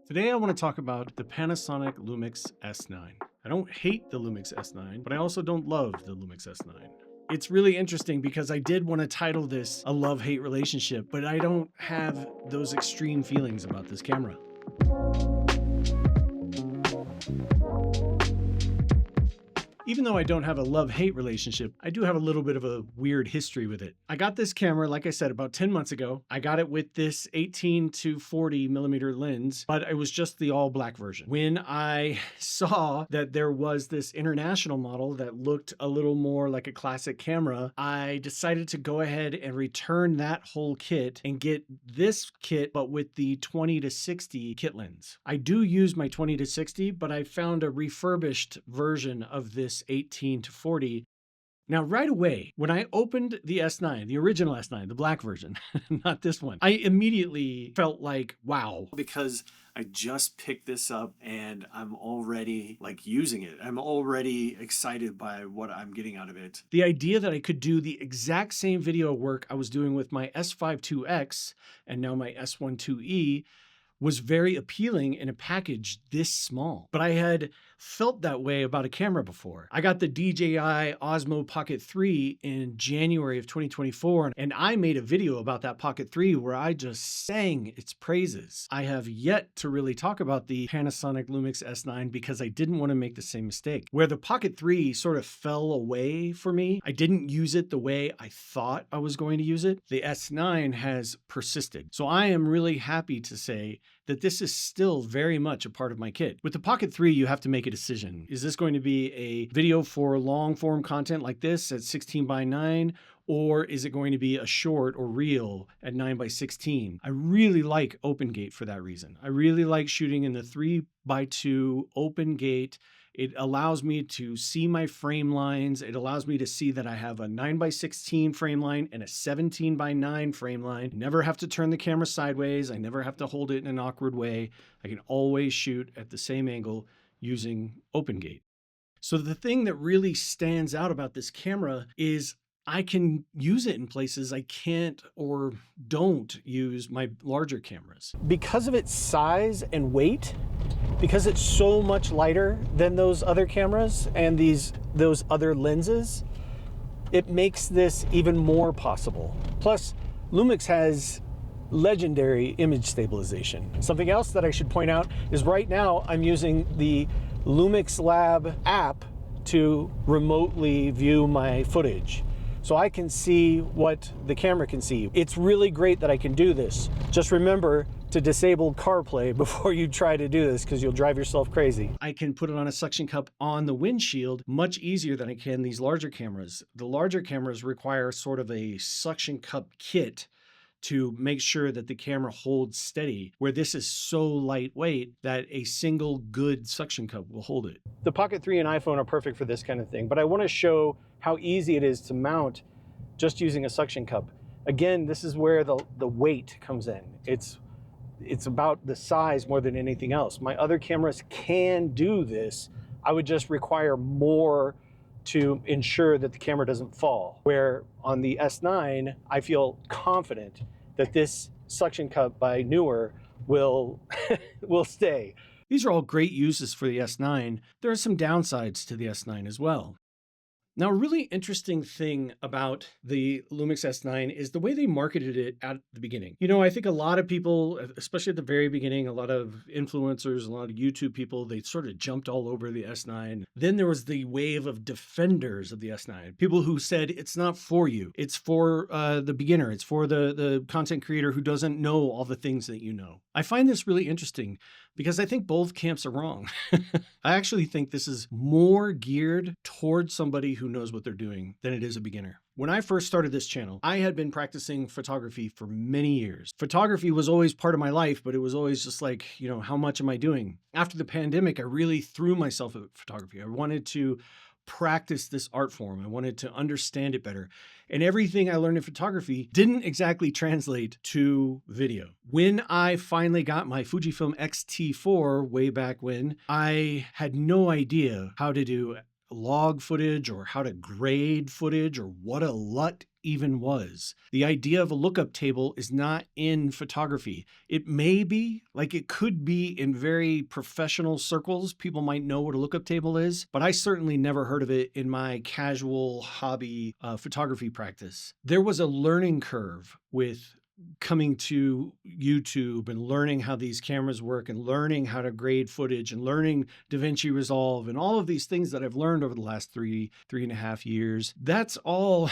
Today I want to talk about the Panasonic Lumix S9. I don't hate the Lumix S9, but I also don't love the Lumix S9. It's really interesting because I did want to title this a love-hate relationship, but I don't have those extreme feelings about this camera. Even though I don't have a love-hate relationship, I do have a little bit of a weird history with it. I got this camera, like I said, about 10 months ago. I got it with this 18 to 40 millimeter lens, but it was just the all black version. When I saw that there was this international model that looked a little more like a classic camera, I decided to go ahead and return that whole kit and get this kit, but with the 20 to 60 kit lens. I do use my 20 to 60, but I found a refurbished version of this 18 to 40. Now, right away, when I opened the S9, the original S9, the black version, not this one, I immediately felt like, wow, because I just picked this up and I'm already like using it. I'm already excited by what I'm getting out of it. The idea that I could do the exact same video work I was doing with my S5 IIX and now my S1 IIe was very appealing in a package this small. But I had felt that way about a camera before. I got the DJI Osmo Pocket 3 in January of 2024, and I made a video about that Pocket 3 where I just sang its praises. I have yet to really talk about the Panasonic Lumix S9 because I didn't want to make the same mistake. Where the Pocket 3 sort of fell away for me, I didn't use it the way I thought I was going to use it. The S9 has persisted. So I am really happy to say that this is still very much a part of my kit. With the Pocket 3, you have to make a decision. Is this going to be a video for long form content like this at 16:9, or is it going to be a short or reel at 9:16? I really like open gate for that reason. I really like shooting in the 3:2 open gate. It allows me to see my frame lines. It allows me to see that I have a 9:16 frame line and a 17:9 frame line. I never have to turn the camera sideways. I never have to hold it in an awkward way. I can always shoot at the same angle using open gate. So the thing that really stands out about this camera is I can use it in places I can't or don't use my larger cameras. Because of its size and weight, because it's so much lighter than those other cameras and those other lenses, it makes this even more possible. Plus, Lumix has legendary image stabilization. Something else that I should point out is right now I'm using the Lumix Lab app to remotely view my footage, so I can see what the camera can see. It's really great that I can do this. Just remember to disable CarPlay before you try to do this because you'll drive yourself crazy. I can put it on a suction cup on the windshield much easier than I can these larger cameras. The larger cameras require sort of a suction cup kit to make sure that the camera holds steady, where this is so lightweight that a single good suction cup will hold it. The Pocket 3 and iPhone are perfect for this kind of thing, but I want to show how easy it is to mount just using a suction cup. Again, this is where the weight comes in. It's about the size more than anything else. My other cameras can do this. I would just require more to ensure that the camera doesn't fall. Where on the S9, I feel confident that this suction cup by Neewer will stay. These are all great uses for the S9. There are some downsides to the S9 as well. Now, a really interesting thing about the Lumix S9 is the way they marketed it at the beginning. You know, I think a lot of people, especially at the very beginning, a lot of influencers, a lot of YouTube people, they sort of jumped all over the S9. Then there was the wave of defenders of the S9. People who said, it's not for you. It's for the beginner. It's for the content creator who doesn't know all the things that you know. I find this really interesting because I think both camps are wrong. I actually think this is more geared towards somebody who knows what they're doing than it is a beginner. When I first started this channel, I had been practicing photography for many years. Photography was always part of my life, but it was always just like, you know, how much am I doing? After the pandemic, I really threw myself at photography. I wanted to practice this art form. I wanted to understand it better. And everything I learned in photography didn't exactly translate to video. When I finally got my Fujifilm X-T4 way back when, I had no idea how to do log footage or how to grade footage or what a LUT even was. The idea of a lookup table is not in photography. It may be, like it could be in very professional circles. People might know what a lookup table is, but I certainly never heard of it in my casual hobby photography practice. There was a learning curve with coming to YouTube and learning how these cameras work and learning how to grade footage and learning DaVinci Resolve and all of these things that I've learned over the last 3.5 years. That's all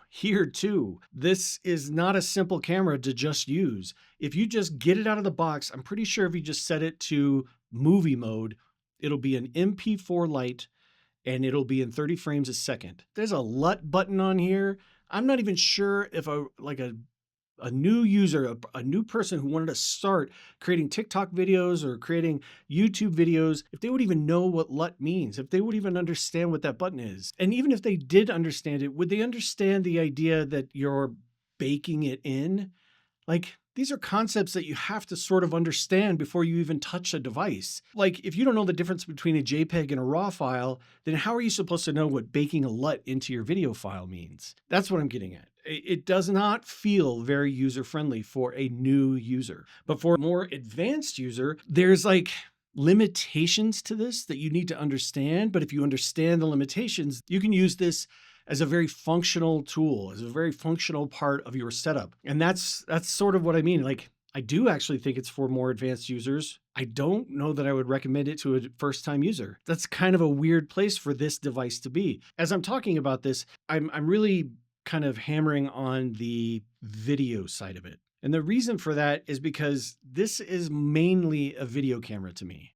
here too. This is not a simple camera to just use. If you just get it out of the box, I'm pretty sure if you just set it to movie mode, it'll be an MP4 Lite and it'll be in 30 frames a second. There's a LUT button on here. I'm not even sure if a new user, a new person who wanted to start creating TikTok videos or creating YouTube videos, if they would even know what LUT means, if they would even understand what that button is. And even if they did understand it, would they understand the idea that you're baking it in? Like, these are concepts that you have to sort of understand before you even touch a device. Like, if you don't know the difference between a JPEG and a RAW file, then how are you supposed to know what baking a LUT into your video file means? That's what I'm getting at. It does not feel very user-friendly for a new user. But for a more advanced user, there's like limitations to this that you need to understand. But if you understand the limitations, you can use this as a very functional tool, as a very functional part of your setup. And that's sort of what I mean. Like, I do actually think it's for more advanced users. I don't know that I would recommend it to a first-time user. That's kind of a weird place for this device to be. As I'm talking about this, I'm really kind of hammering on the video side of it. And the reason for that is because this is mainly a video camera to me.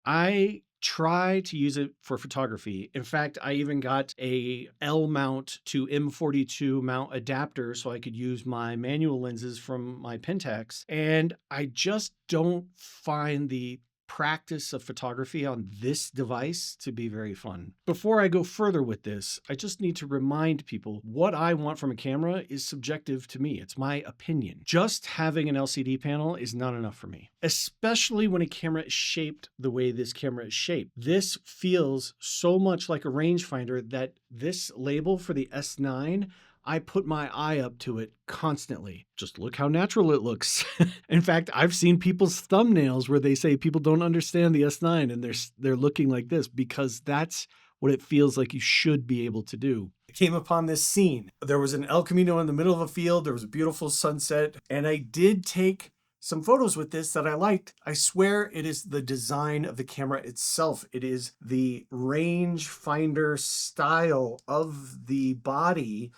I try to use it for photography. In fact, I even got a L mount to M42 mount adapter so I could use my manual lenses from my Pentax. And I just don't find the practice of photography on this device to be very fun. Before I go further with this, I just need to remind people what I want from a camera is subjective to me. It's my opinion. Just having an LCD panel is not enough for me, especially when a camera is shaped the way this camera is shaped. This feels so much like a rangefinder that this label for the S9, I put my eye up to it constantly. Just look how natural it looks. In fact, I've seen people's thumbnails where they say people don't understand the S9 and they're looking like this because that's what it feels like you should be able to do. I came upon this scene. There was an El Camino in the middle of a field. There was a beautiful sunset, and I did take some photos with this that I liked. I swear it is the design of the camera itself. It is the rangefinder style of the body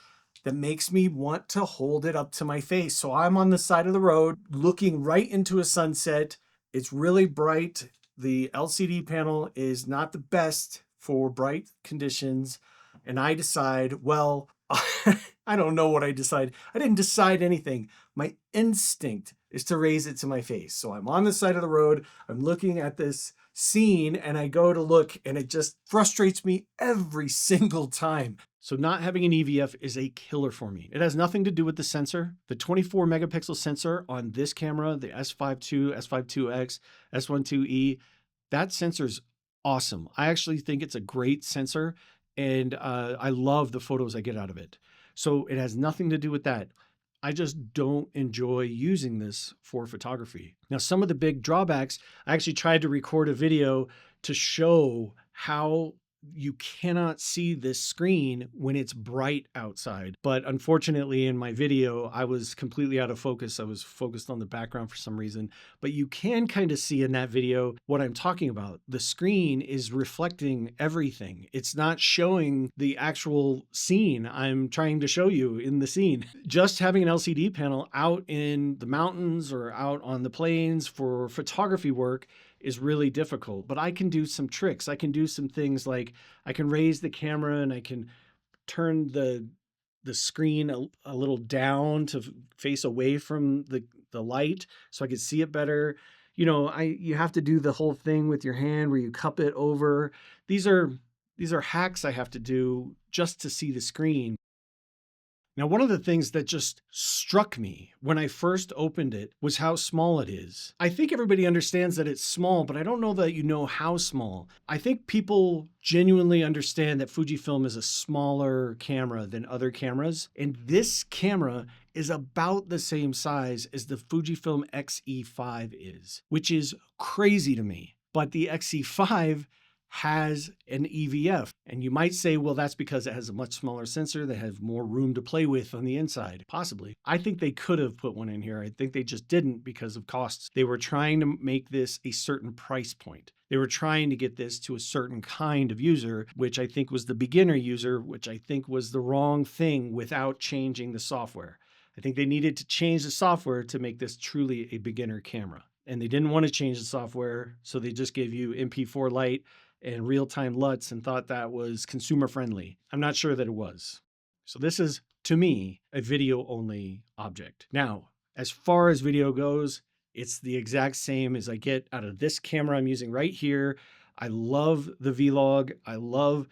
that makes me want to hold it up to my face. So I'm on the side of the road looking right into a sunset. It's really bright. The LCD panel is not the best for bright conditions. And I decide, well, I don't know what I decide. I didn't decide anything. My instinct is to raise it to my face. So I'm on the side of the road. I'm looking at this scene and I go to look and it just frustrates me every single time. So not having an EVF is a killer for me. It has nothing to do with the sensor. The 24 megapixel sensor on this camera, the S5 II, S5 IIX, S1 IIe, that sensor's awesome. I actually think it's a great sensor and I love the photos I get out of it. So it has nothing to do with that. I just don't enjoy using this for photography. Now, some of the big drawbacks, I actually tried to record a video to show how you cannot see this screen when it's bright outside. But unfortunately in my video, I was completely out of focus. I was focused on the background for some reason, but you can kind of see in that video what I'm talking about. The screen is reflecting everything. It's not showing the actual scene I'm trying to show you in the scene. Just having an LCD panel out in the mountains or out on the plains for photography work is really difficult, but I can do some tricks. I can do some things like I can raise the camera and I can turn the screen a little down to face away from the light so I can see it better. You know, you have to do the whole thing with your hand where you cup it over. These are hacks I have to do just to see the screen. Now, one of the things that just struck me when I first opened it was how small it is. I think everybody understands that it's small, but I don't know that you know how small. I think people genuinely understand that Fujifilm is a smaller camera than other cameras, and this camera is about the same size as the Fujifilm X-E5 is, which is crazy to me. But the X-E5 has an EVF. And you might say, well, that's because it has a much smaller sensor that has more room to play with on the inside. Possibly. I think they could have put one in here. I think they just didn't because of costs. They were trying to make this a certain price point. They were trying to get this to a certain kind of user, which I think was the beginner user, which I think was the wrong thing without changing the software. I think they needed to change the software to make this truly a beginner camera. And they didn't want to change the software, so they just gave you MP4 Lite and real-time LUTs and thought that was consumer friendly. I'm not sure that it was. So this is, to me, a video-only object. Now, as far as video goes, it's the exact same as I get out of this camera I'm using right here. I love the Vlog. I love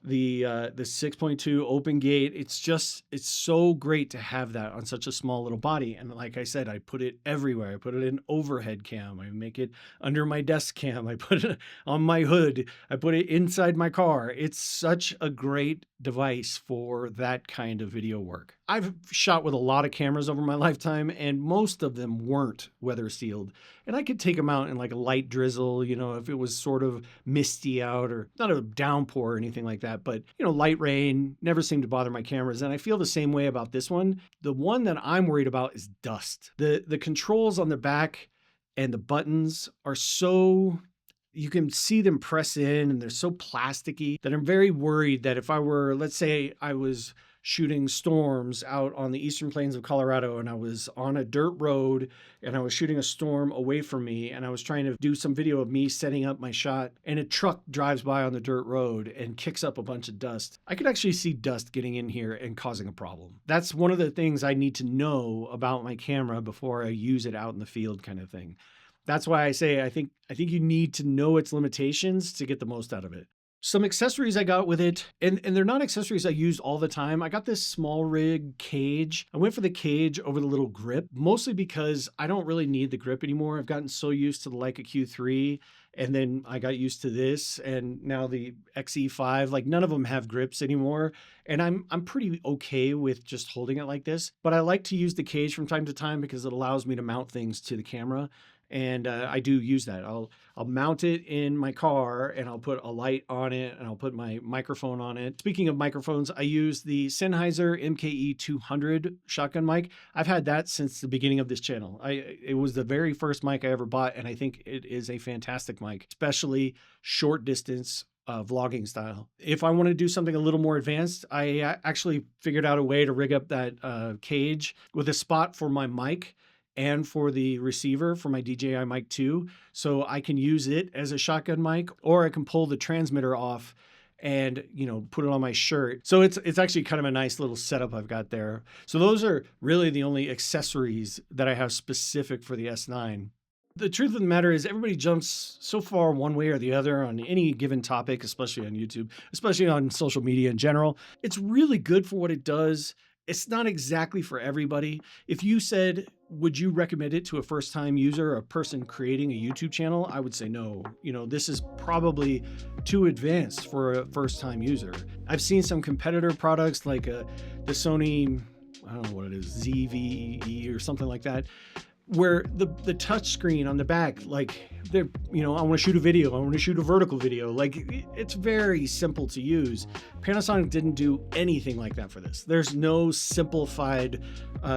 the 6.2 open gate. It's so great to have that on such a small little body. And like I said, I put it everywhere. I put it in overhead cam. I make it under my desk cam. I put it on my hood. I put it inside my car. It's such a great device for that kind of video work. I've shot with a lot of cameras over my lifetime, and most of them weren't weather sealed. And I could take them out in like a light drizzle, you know, if it was sort of misty out, or not a downpour or anything like that. But, you know, light rain never seemed to bother my cameras. And I feel the same way about this one. The one that I'm worried about is dust. The controls on the back and the buttons are so, you can see them press in and they're so plasticky that I'm very worried that if I were, let's say I was shooting storms out on the eastern plains of Colorado and I was on a dirt road and I was shooting a storm away from me and I was trying to do some video of me setting up my shot and a truck drives by on the dirt road and kicks up a bunch of dust. I could actually see dust getting in here and causing a problem. That's one of the things I need to know about my camera before I use it out in the field, kind of thing. That's why I say I think you need to know its limitations to get the most out of it. Some accessories I got with it, and they're not accessories I use all the time. I got this small rig cage. I went for the cage over the little grip, mostly because I don't really need the grip anymore. I've gotten so used to the Leica Q3, and then I got used to this, and now the X-E5. Like, none of them have grips anymore, and I'm pretty okay with just holding it like this. But I like to use the cage from time to time because it allows me to mount things to the camera. And I do use that. I'll mount it in my car and I'll put a light on it and I'll put my microphone on it. Speaking of microphones, I use the Sennheiser MKE 200 shotgun mic. I've had that since the beginning of this channel. It was the very first mic I ever bought, and I think it is a fantastic mic, especially short distance vlogging style. If I want to do something a little more advanced, I actually figured out a way to rig up that cage with a spot for my mic and for the receiver for my DJI Mic 2. So I can use it as a shotgun mic, or I can pull the transmitter off and, you know, put it on my shirt. So it's actually kind of a nice little setup I've got there. So those are really the only accessories that I have specific for the S9. The truth of the matter is everybody jumps so far one way or the other on any given topic, especially on YouTube, especially on social media in general. It's really good for what it does. It's not exactly for everybody. If you said, would you recommend it to a first-time user, a person creating a YouTube channel? I would say no. You know, this is probably too advanced for a first-time user. I've seen some competitor products like the Sony, I don't know what it is, ZV-E or something like that, where the touch screen on the back, like, they're, you know, I want to shoot a video, I want to shoot a vertical video. Like, it's very simple to use. Panasonic didn't do anything like that for this. There's no simplified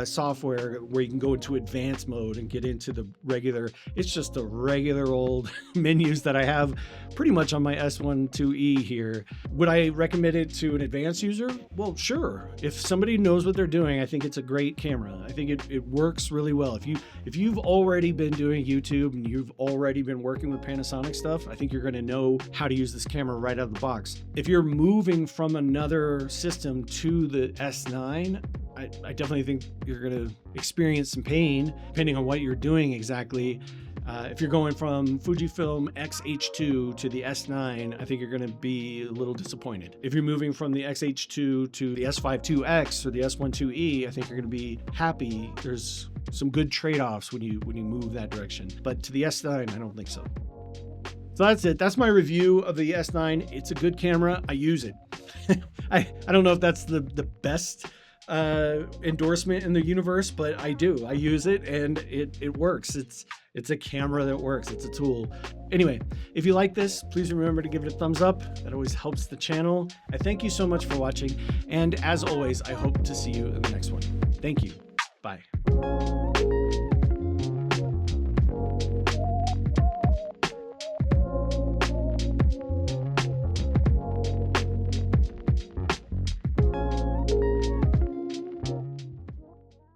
software where you can go into advanced mode and get into the regular. It's just the regular old menus that I have pretty much on my S1 IIe here. Would I recommend it to an advanced user? Well, sure. If somebody knows what they're doing, I think it's a great camera. I think it works really well. If you've already been doing YouTube and you've already been working with Panasonic stuff, I think you're going to know how to use this camera right out of the box. If you're moving from another system to the S9, I definitely think you're going to experience some pain depending on what you're doing exactly. If you're going from Fujifilm X-H2 to the S9, I think you're going to be a little disappointed. If you're moving from the X-H2 to the S5 II-X or the S1 II-E, I think you're going to be happy. There's some good trade-offs when you move that direction. But to the S9, I don't think so. So that's it. That's my review of the S9. It's a good camera. I use it. I don't know if that's the best endorsement in the universe, but I do. I use it and it works. It's a camera that works. It's a tool. Anyway, if you like this, please remember to give it a thumbs up. That always helps the channel. I thank you so much for watching. And as always, I hope to see you in the next one. Thank you. Bye.